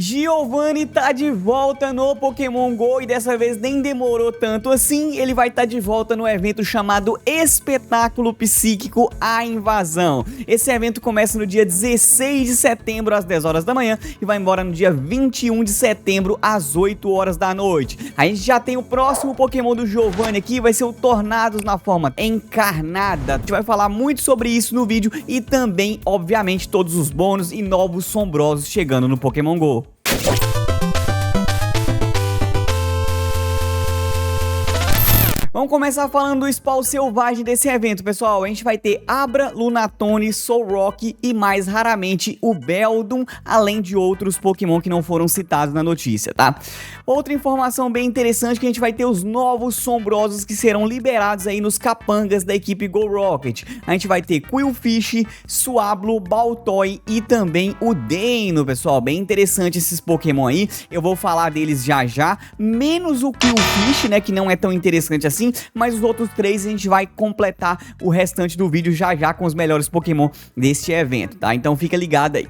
Giovanni tá de volta no Pokémon GO e dessa vez nem demorou tanto assim. Ele vai estar de volta no evento chamado Espetáculo Psíquico A Invasão. Esse evento começa no dia 16 de setembro às 10 horas da manhã e vai embora no dia 21 de setembro às 8 horas da noite. A gente já tem o próximo Pokémon do Giovanni aqui, vai ser o Tornados na forma encarnada. A gente vai falar muito sobre isso no vídeo e também, obviamente, todos os bônus e novos sombrosos chegando no Pokémon GO. Vamos começar falando do spawn selvagem desse evento, pessoal. A gente vai ter Abra, Lunatone, Solrock e mais raramente o Beldum, além de outros Pokémon que não foram citados na notícia, tá? Outra informação bem interessante é que a gente vai ter os novos sombrosos que serão liberados aí nos capangas da equipe Go Rocket. A gente vai ter Qwilfish, Swablu, Baltoy e também o Deino, pessoal. Bem interessante esses Pokémon aí. Eu vou falar deles já já, menos o Qwilfish, né, que não é tão interessante assim. Mas os outros três a gente vai completar o restante do vídeo já já com os melhores Pokémon deste evento, tá? Então fica ligado aí.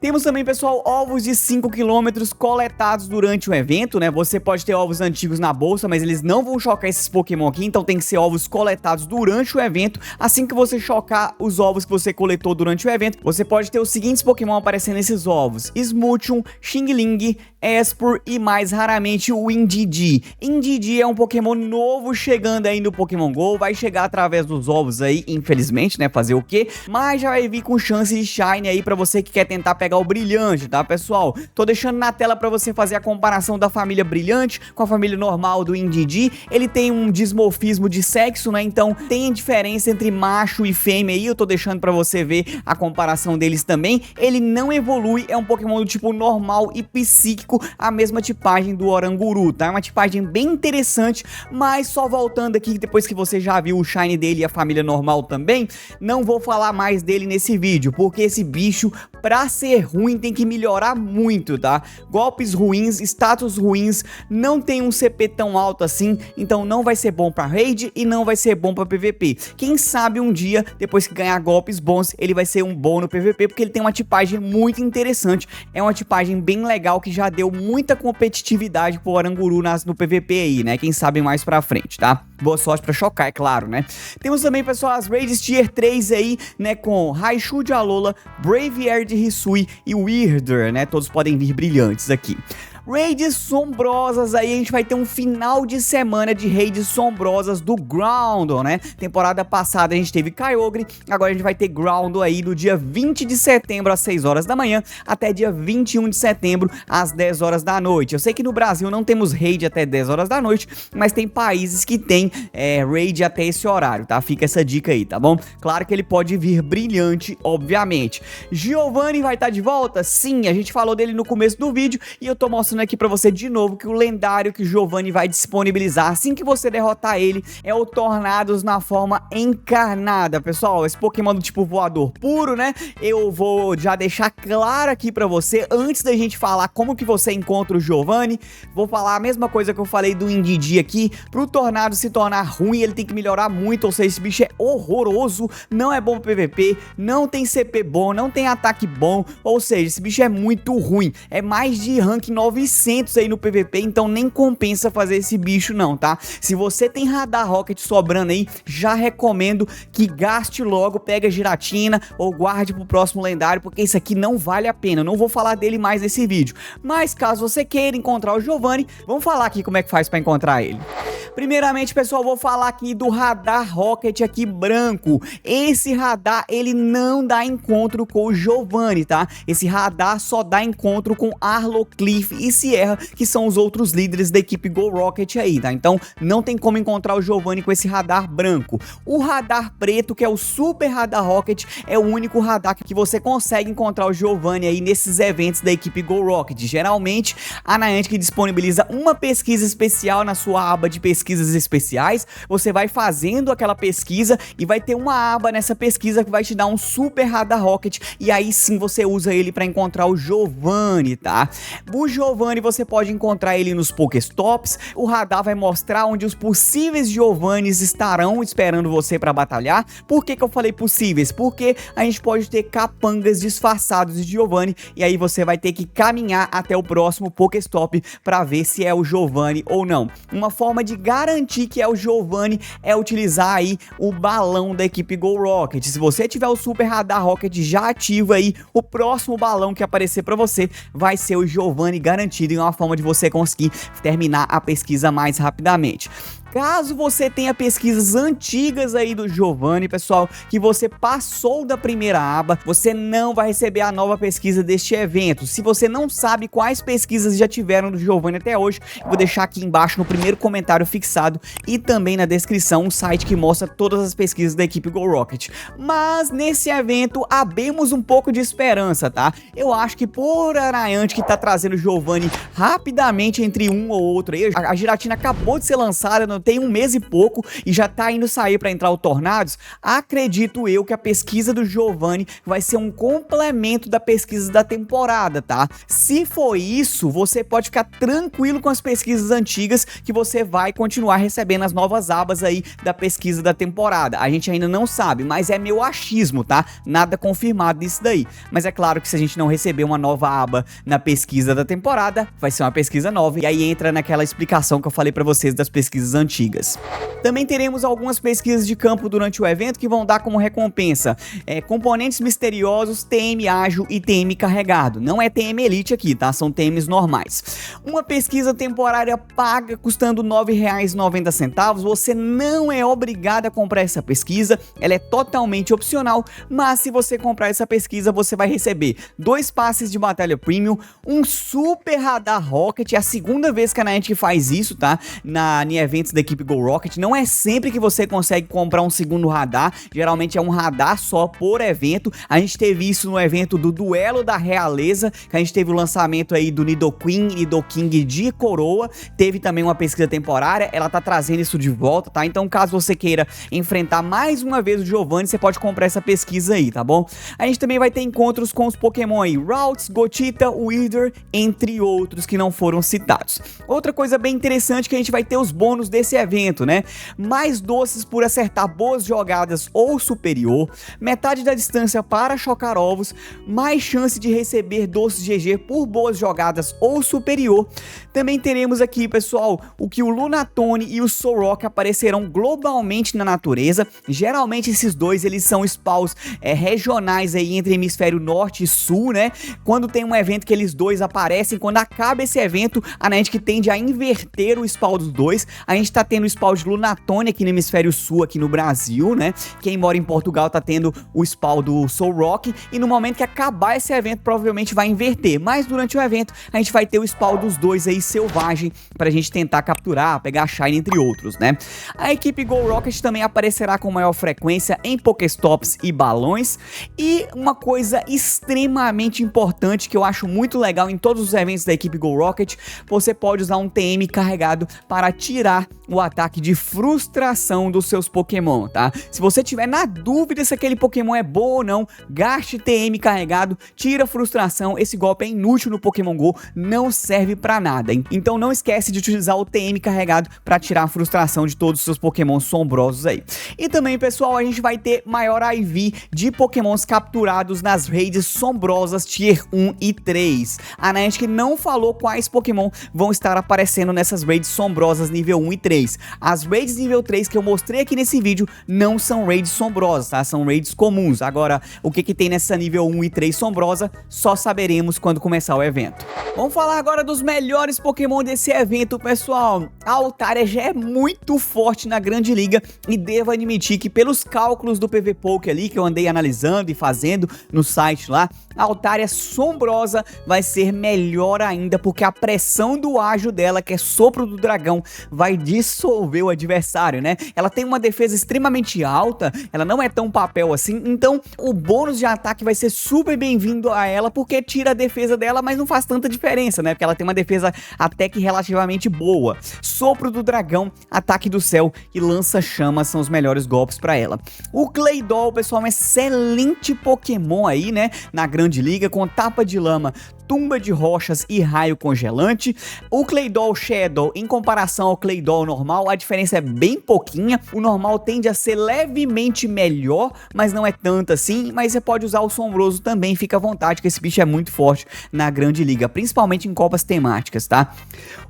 Temos também, pessoal, ovos de 5 km coletados durante o evento, né? Você pode ter ovos antigos na bolsa, mas eles não vão chocar esses Pokémon aqui, então tem que ser ovos coletados durante o evento. Assim que você chocar os ovos que você coletou durante o evento, você pode ter os seguintes Pokémon aparecendo nesses ovos: Smoochum, Xingling, Espurr e mais raramente o Indeedee. Indeedee é um Pokémon novo chegando aí no Pokémon GO, vai chegar através dos ovos aí, infelizmente, né, fazer o quê? Mas já vai vir com chance de Shine aí pra você que quer tentar pegar o Brilhante, tá, pessoal? Tô deixando na tela pra você fazer a comparação da família Brilhante com a família normal do Indeedee. Ele tem um dismorfismo de sexo, né, então tem a diferença entre macho e fêmea aí, eu tô deixando pra você ver a comparação deles também. Ele não evolui, é um Pokémon do tipo normal e psíquico, a mesma tipagem do Oranguru, tá? É uma tipagem bem interessante, mas só voltando aqui, depois que você já viu o Shine dele e a família normal também, não vou falar mais dele nesse vídeo, porque esse bicho, pra ser ruim, tem que melhorar muito, tá? Golpes ruins, status ruins, não tem um CP tão alto assim, então não vai ser bom pra raid e não vai ser bom pra PVP. Quem sabe um dia, depois que ganhar golpes bons, ele vai ser um bom no PVP, porque ele tem uma tipagem muito interessante, é uma tipagem bem legal que já deu muita competitividade pro Oranguru no PVP aí, né? Quem sabe mais pra frente, tá? Boa sorte pra chocar, é claro, né? Temos também, pessoal, as raids tier 3 aí, né? Com Raichu de Alola, Braviary de Hisui e Weirder, né? Todos podem vir brilhantes aqui. Raids sombrosas aí, a gente vai ter um final de semana de raids sombrosas do Groudon, né? Temporada passada a gente teve Kyogre, agora a gente vai ter Groudon aí do dia 20 de setembro às 6 horas da manhã até dia 21 de setembro às 10 horas da noite. Eu sei que no Brasil não temos raid até 10 horas da noite, mas tem países que tem raid até esse horário, tá? Fica essa dica aí, tá bom? Claro que ele pode vir brilhante, obviamente. Giovanni vai estar de volta? Sim, a gente falou dele no começo do vídeo e eu tô mostrando aqui pra você de novo que o lendário que o Giovanni vai disponibilizar assim que você derrotar ele é o Tornados na forma encarnada, pessoal. Esse Pokémon do tipo voador puro, né? Eu vou já deixar claro aqui pra você, antes da gente falar como que você encontra o Giovanni, vou falar a mesma coisa que eu falei do Indeedee aqui. Pro Tornado se tornar ruim, ele tem que melhorar muito, ou seja, esse bicho é horroroso, não é bom pro PVP, não tem CP bom, não tem ataque bom, ou seja, esse bicho é muito ruim, é mais de rank 900 aí no PVP, então nem compensa fazer esse bicho não, tá? Se você tem Radar Rocket sobrando aí, já recomendo que gaste logo, pega a Giratina ou guarde pro próximo lendário, porque isso aqui não vale a pena. Eu não vou falar dele mais nesse vídeo, mas caso você queira encontrar o Giovanni, vamos falar aqui como é que faz pra encontrar ele. Primeiramente, pessoal, vou falar aqui do Radar Rocket aqui branco. Esse radar, ele não dá encontro com o Giovanni, tá? Esse radar só dá encontro com Arlocleaf e Sierra, que são os outros líderes da equipe Go Rocket aí, tá? Então não tem como encontrar o Giovanni com esse radar branco. O radar preto, que é o Super Radar Rocket, é o único radar que você consegue encontrar o Giovanni aí nesses eventos da equipe Go Rocket. Geralmente, a Niantic disponibiliza uma pesquisa especial na sua aba de pesquisas especiais. Você vai fazendo aquela pesquisa e vai ter uma aba nessa pesquisa que vai te dar um Super Radar Rocket, e aí sim você usa ele para encontrar o Giovanni, tá? O Giovanni Giovanni você pode encontrar ele nos Pokéstops. O radar vai mostrar onde os possíveis Giovannis estarão esperando você para batalhar. Por que eu falei possíveis? Porque a gente pode ter capangas disfarçados de Giovanni e aí você vai ter que caminhar até o próximo Pokéstop para ver se é o Giovanni ou não. Uma forma de garantir que é o Giovanni é utilizar aí o balão da equipe Go Rocket. Se você tiver o Super Radar Rocket já ativo aí, o próximo balão que aparecer para você vai ser o Giovanni garantido, e é uma forma de você conseguir terminar a pesquisa mais rapidamente. Caso você tenha pesquisas antigas aí do Giovanni, pessoal, que você passou da primeira aba, você não vai receber a nova pesquisa deste evento. Se você não sabe quais pesquisas já tiveram do Giovanni até hoje, eu vou deixar aqui embaixo no primeiro comentário fixado e também na descrição um site que mostra todas as pesquisas da equipe Go Rocket. Mas nesse evento abemos um pouco de esperança, tá? Eu acho que por Niantic que tá trazendo o Giovanni rapidamente entre um ou outro aí, a Giratina acabou de ser lançada, não tem um mês e pouco e já tá indo sair para entrar o Tornados. Acredito eu que a pesquisa do Giovanni vai ser um complemento da pesquisa da temporada, tá? Se for isso, você pode ficar tranquilo com as pesquisas antigas, que você vai continuar recebendo as novas abas aí da pesquisa da temporada. A gente ainda não sabe, mas é meu achismo, tá? Nada confirmado disso daí. Mas é claro que se a gente não receber uma nova aba na pesquisa da temporada, vai ser uma pesquisa nova, e aí entra naquela explicação que eu falei para vocês das pesquisas antigas. Também teremos algumas pesquisas de campo durante o evento que vão dar como recompensa componentes misteriosos, TM ágil e TM carregado. Não é TM Elite aqui, tá? São TMs normais. Uma pesquisa temporária paga custando R$ 9,90. Você não é obrigado a comprar essa pesquisa, ela é totalmente opcional, mas se você comprar essa pesquisa, você vai receber 2 passes de batalha premium, um Super Radar Rocket, é a segunda vez que a Niantic faz isso, tá? Em eventos da equipe Go Rocket, não é sempre que você consegue comprar um segundo radar, geralmente é um radar só por evento. A gente teve isso no evento do Duelo da Realeza, que a gente teve o lançamento aí do Nidoqueen e Nidoking de coroa, teve também uma pesquisa temporária, ela tá trazendo isso de volta, tá? Então caso você queira enfrentar mais uma vez o Giovanni, você pode comprar essa pesquisa aí, tá bom? A gente também vai ter encontros com os Pokémon aí, Ralts, Gothita, Wither, entre outros que não foram citados. Outra coisa bem interessante que a gente vai ter os bônus desse evento, né? Mais doces por acertar boas jogadas ou superior, metade da distância para chocar ovos, mais chance de receber doces GG por boas jogadas ou superior. Também teremos aqui, pessoal, o que o Lunatone e o Solrock aparecerão globalmente na natureza. Geralmente esses dois, eles são spawns regionais aí entre hemisfério norte e sul, né? Quando tem um evento que eles dois aparecem, quando acaba esse evento, a Niantic tende a inverter o spawn dos dois. A gente tá tendo o spawn de Lunatone aqui no hemisfério sul, aqui no Brasil, né? Quem mora em Portugal tá tendo o spawn do Solrock, e no momento que acabar esse evento provavelmente vai inverter, mas durante o evento a gente vai ter o spawn dos dois aí selvagem pra gente tentar capturar, pegar a Shine, entre outros, né? A equipe Go Rocket também aparecerá com maior frequência em Pokéstops e balões, e uma coisa extremamente importante que eu acho muito legal em todos os eventos da equipe Go Rocket, você pode usar um TM carregado para tirar o ataque de frustração dos seus Pokémon, tá? Se você tiver na dúvida se aquele Pokémon é bom ou não, gaste TM carregado, tira a frustração. Esse golpe é inútil no Pokémon GO, não serve pra nada, hein? Então não esquece de utilizar o TM carregado pra tirar a frustração de todos os seus Pokémon sombrosos aí. E também, pessoal, a gente vai ter maior IV de Pokémons capturados nas raids sombrosas Tier 1 e 3. A Niantic não falou quais Pokémon vão estar aparecendo nessas raids sombrosas nível 1 e 3. As raids nível 3 que eu mostrei aqui nesse vídeo não são raids sombrosas, tá? São raids comuns. Agora, o que tem nessa nível 1 e 3 sombrosa, só saberemos quando começar o evento. Vamos falar agora dos melhores Pokémon desse evento, pessoal. A Altaria já é muito forte na Grande Liga e devo admitir que pelos cálculos do PVPoke ali, que eu andei analisando e fazendo no site lá, a Altaria sombrosa vai ser melhor ainda, porque a pressão do ágil dela, que é Sopro do Dragão, vai dissolver o adversário, né? Ela tem uma defesa extremamente alta, ela não é tão papel assim, então o bônus de ataque vai ser super bem-vindo a ela, porque tira a defesa dela, mas não faz tanta diferença, né? Porque ela tem uma defesa até que relativamente boa. Sopro do Dragão, Ataque do Céu e Lança-Chamas são os melhores golpes pra ela. O Claydol, pessoal, é um excelente Pokémon aí, né? Na Grande Liga, com Tapa de Lama. tumba de rochas e raio congelante. O Claydol Shadow, em comparação ao Claydol normal, a diferença é bem pouquinha. O normal tende a ser levemente melhor, mas não é tanto assim. Mas você pode usar o Sombroso também, fica à vontade, que esse bicho é muito forte na Grande Liga, principalmente em copas temáticas, tá?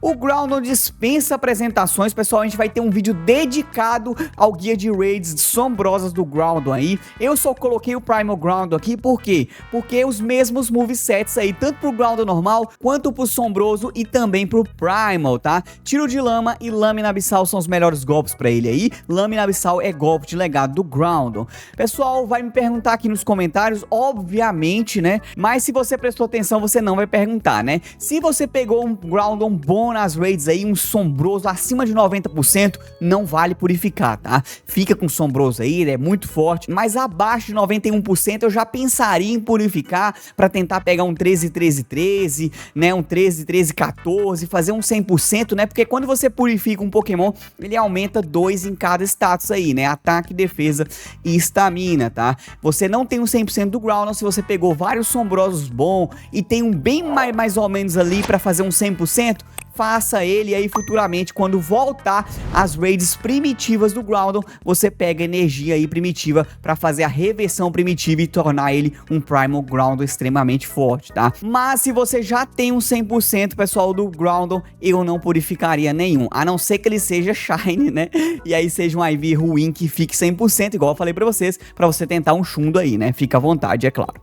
O Groudon dispensa apresentações, pessoal. A gente vai ter um vídeo dedicado ao guia de raids sombrosas do Groudon aí. Eu só coloquei o Primal Groudon aqui, por quê? Porque os mesmos movesets aí, tanto pro Groudon normal, quanto pro Sombroso e também pro Primal, tá? Tiro de Lama e Lâmina Abissal são os melhores golpes pra ele aí. Lâmina Abissal é golpe de legado do Groudon. Pessoal, vai me perguntar aqui nos comentários, obviamente, né? Mas se você prestou atenção, você não vai perguntar, né? Se você pegou um Groudon bom nas raids aí, um Sombroso acima de 90%, não vale purificar, tá? Fica com o Sombroso aí, ele é muito forte, mas abaixo de 91% eu já pensaria em purificar pra tentar pegar um 13-13-13, né? Um 13-13-14, fazer um 100%, né? Porque quando você purifica um Pokémon, ele aumenta 2 em cada status aí, né? Ataque, defesa e estamina, tá? Você não tem um 100% do Groudon se você pegou vários Sombrosos bons e tem um bem mais ou menos ali pra fazer um 100%, faça ele aí futuramente, quando voltar as raids primitivas do Groudon, você pega energia aí primitiva pra fazer a reversão primitiva e tornar ele um Primal Groudon extremamente forte, tá? Mas se você já tem um 100%, pessoal, do Groudon, eu não purificaria nenhum, a não ser que ele seja Shine, né? E aí seja um IV ruim que fique 100%, igual eu falei pra vocês, pra você tentar um Shundo aí, né? Fica à vontade, é claro.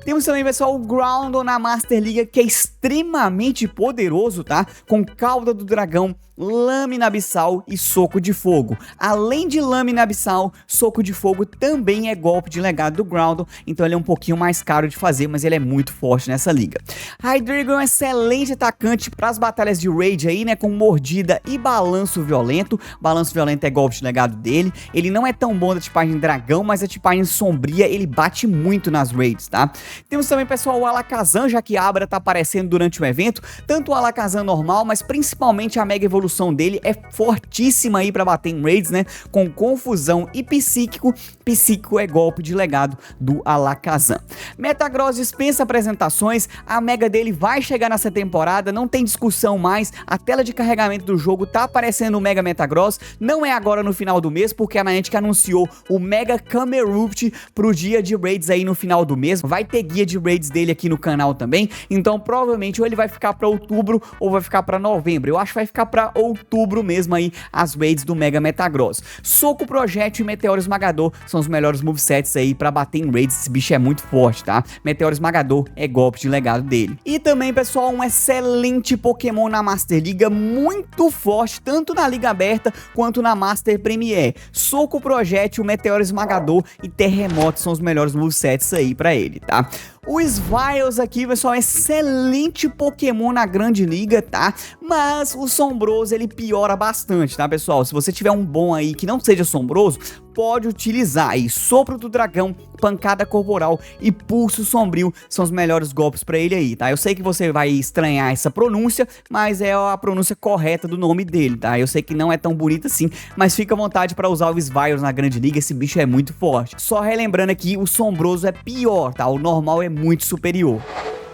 Temos também, pessoal, o Groudon na Master Liga, que é extremamente poderoso, tá? Com Cauda do Dragão, Lâmina Abissal e Soco de Fogo. Além de Lâmina Abissal, Soco de Fogo também é golpe de legado do Groudon, então ele é um pouquinho mais caro de fazer, mas ele é muito forte nessa liga. Hydreigon é um excelente atacante para as batalhas de raid aí, né? Com mordida e balanço violento. Balanço violento é golpe de legado dele. Ele não é tão bom da tipagem dragão, mas a tipagem sombria ele bate muito nas raids, tá? Temos também, pessoal, o Alakazam, já que a Abra tá aparecendo durante o evento. Tanto o Alakazam normal, mas principalmente a mega evolução dele é fortíssima aí pra bater em raids, né? Com confusão e psíquico. Psíquico é golpe de legado do Alakazam. Metagross dispensa apresentações. A mega dele vai chegar nessa temporada, não tem discussão mais. A tela de carregamento do jogo tá aparecendo o Mega Metagross. Não é agora no final do mês, porque a Niantic anunciou o Mega Camerupt pro dia de raids aí no final do mês. Vai ter guia de raids dele aqui no canal também, então provavelmente ou ele vai ficar pra outubro ou vai ficar pra novembro. Eu acho que vai ficar pra outubro mesmo aí as raids do Mega Metagross. Soco, Projétil e Meteoro Esmagador são os melhores movesets aí pra bater em raids. Esse bicho é muito forte, tá? Meteoro Esmagador é golpe de legado dele. E também, pessoal, um excelente Pokémon na Master Liga, muito forte, tanto na Liga Aberta quanto na Master Premier. Soco, Projétil, Meteoro Esmagador e Terremoto são os melhores movesets aí pra ele, tá? O Sviles aqui, pessoal, é excelente Pokémon na Grande Liga, tá? Mas o Sombroso, ele piora bastante, tá, pessoal? Se você tiver um bom aí que não seja Sombroso, pode utilizar aí Sopro do Dragão, Pancada Corporal e Pulso Sombrio são os melhores golpes pra ele aí, tá? Eu sei que você vai estranhar essa pronúncia, mas é a pronúncia correta do nome dele, tá? Eu sei que não é tão bonita assim, mas fica à vontade pra usar o Sviles na Grande Liga, esse bicho é muito forte. Só relembrando aqui, o Sombroso é pior, tá? O normal é muito superior.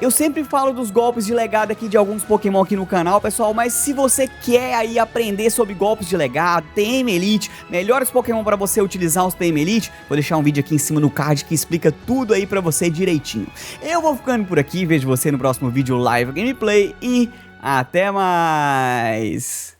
Eu sempre falo dos golpes de legado aqui de alguns Pokémon aqui no canal, pessoal, mas se você quer aí aprender sobre golpes de legado, TM Elite, melhores Pokémon para você utilizar os TM Elite, vou deixar um vídeo aqui em cima no card que explica tudo aí pra você direitinho. Eu vou ficando por aqui, vejo você no próximo vídeo live gameplay e até mais!